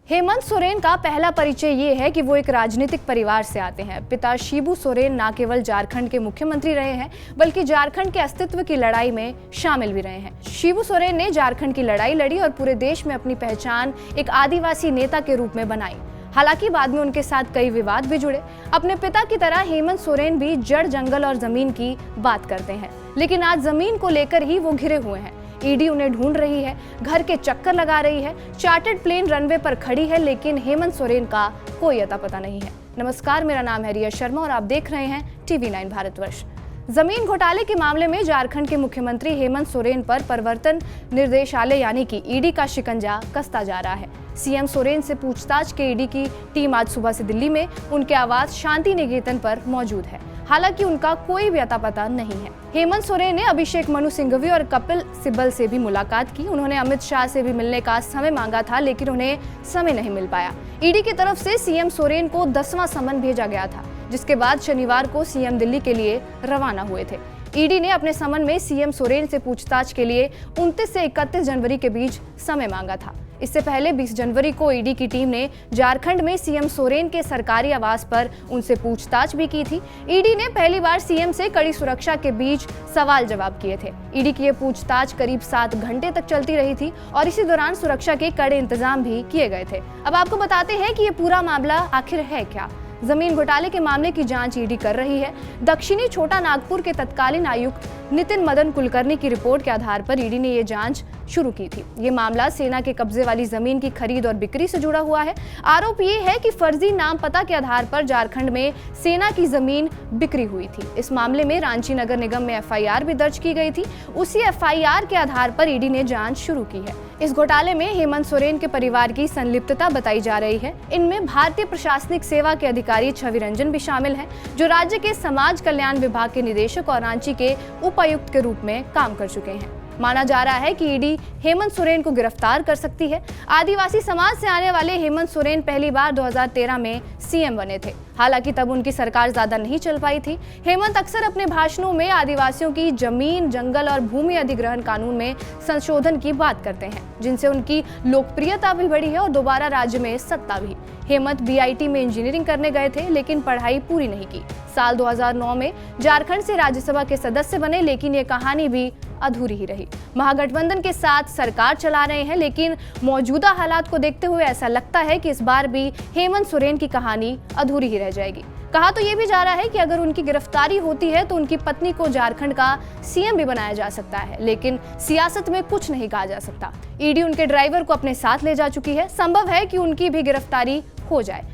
हेमंत सोरेन का पहला परिचय ये है कि वो एक राजनीतिक परिवार से आते हैं। पिता शिबू सोरेन न केवल झारखंड के मुख्यमंत्री रहे हैं, बल्कि झारखंड के अस्तित्व की लड़ाई में शामिल भी रहे हैं। शिबू सोरेन ने झारखंड की लड़ाई लड़ी और पूरे देश में अपनी पहचान एक आदिवासी नेता के रूप में बनाई। हालांकि बाद में उनके साथ कई विवाद भी जुड़े। अपने पिता की तरह हेमंत सोरेन भी जड़, जंगल और जमीन की बात करते हैं, लेकिन आज जमीन को लेकर ही वो घिरे हुए हैं। ईडी उन्हें ढूंढ रही है, घर के चक्कर लगा रही है, चार्टर्ड प्लेन रनवे पर खड़ी है, लेकिन हेमंत सोरेन का कोई अता पता नहीं है। नमस्कार, मेरा नाम है रिया शर्मा और आप देख रहे हैं TV9 भारतवर्ष। जमीन घोटाले के मामले में झारखंड के मुख्यमंत्री हेमंत सोरेन पर प्रवर्तन निर्देशालय यानी कि ईडी का शिकंजा कसता जा रहा है। सीएम सोरेन से पूछताछ के ईडी की टीम आज सुबह से दिल्ली में उनके आवास शांति निकेतन पर मौजूद है। हालांकि उनका कोई भी अता पता नहीं है। हेमंत सोरेन ने अभिषेक मनु सिंघवी और कपिल सिब्बल से भी मुलाकात की। उन्होंने अमित शाह से भी मिलने का समय मांगा था, लेकिन उन्हें समय नहीं मिल पाया। ईडी की तरफ से सीएम सोरेन को 10वां समन भेजा गया था, जिसके बाद शनिवार को सीएम दिल्ली के लिए रवाना हुए थे। ईडी ने अपने समन में सीएम सोरेन से पूछताछ के लिए 29 से 31 जनवरी के बीच समय मांगा था। इससे पहले 20 जनवरी को ईडी की टीम ने झारखंड में सीएम सोरेन के सरकारी आवास पर उनसे पूछताछ भी की थी। ईडी ने पहली बार सीएम से कड़ी सुरक्षा के बीच सवाल जवाब किए थे। ईडी की ये पूछताछ करीब 7 घंटे तक चलती रही थी और इसी दौरान सुरक्षा के कड़े इंतजाम भी किए गए थे। अब आपको बताते हैं कि ये पूरा मामला आखिर है क्या। जमीन घोटाले के मामले की जांच ईडी कर रही है। दक्षिणी छोटा नागपुर के तत्कालीन आयुक्त नितिन मदन कुलकर्णी की रिपोर्ट के आधार पर ईडी ने ये जांच शुरू की थी। ये मामला सेना के कब्जे वाली जमीन की खरीद और बिक्री से जुड़ा हुआ है। आरोप ये है कि फर्जी नाम पता के आधार पर झारखंड में सेना की जमीन बिक्री हुई थी। इस मामले में रांची नगर निगम में एफआईआर भी दर्ज की गई थी। उसी एफआईआर के आधार पर ईडी ने जांच शुरू की है। इस घोटाले में हेमंत सोरेन के परिवार की संलिप्तता बताई जा रही है। इनमें भारतीय प्रशासनिक सेवा के अधिकारी छवि रंजन भी शामिल हैं, जो राज्य के समाज कल्याण विभाग के निदेशक और रांची के उपायुक्त के रूप में काम कर चुके हैं। माना जा रहा है कि ईडी हेमंत सोरेन को गिरफ्तार कर सकती है। आदिवासी समाज से आने वाले हेमंत सोरेन पहली बार 2013 में सीएम बने थे। हालांकि तब उनकी सरकार ज्यादा नहीं चल पाई थी। हेमंत अक्सर अपने भाषणों में आदिवासियों की जमीन, जंगल और भूमि अधिग्रहण कानून में संशोधन की बात करते हैं, जिनसे उनकी लोकप्रियता भी बढ़ी है और दोबारा राज्य में सत्ता भी। हेमंत BIT में इंजीनियरिंग करने गए थे, लेकिन पढ़ाई पूरी नहीं की। साल 2009 में झारखंड से राज्यसभा के सदस्य बने, लेकिन ये कहानी भी अधूरी ही रही। महागठबंधन के साथ सरकार चला रहे हैं, लेकिन मौजूदा हालात को देखते हुए ऐसा लगता है कि इस बार भी हेमंत सोरेन की कहानी अधूरी ही रह जाएगी। कहा तो ये भी जा रहा है कि अगर उनकी गिरफ्तारी होती है तो उनकी पत्नी को झारखंड का सीएम भी बनाया जा सकता है, लेकिन सियासत में कुछ नहीं कहा जा सकता। ईडी उनके ड्राइवर को अपने साथ ले जा चुकी है। संभव है कि उनकी भी गिरफ्तारी हो जाए।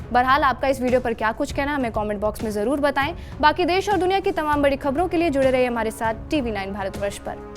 बहरहाल आपका इस वीडियो पर क्या कुछ कहना है, हमें कमेंट बॉक्स में जरूर बताएं। बाकी देश और दुनिया की तमाम बड़ी खबरों के लिए जुड़े रहिए हमारे साथ TV9 भारतवर्ष पर।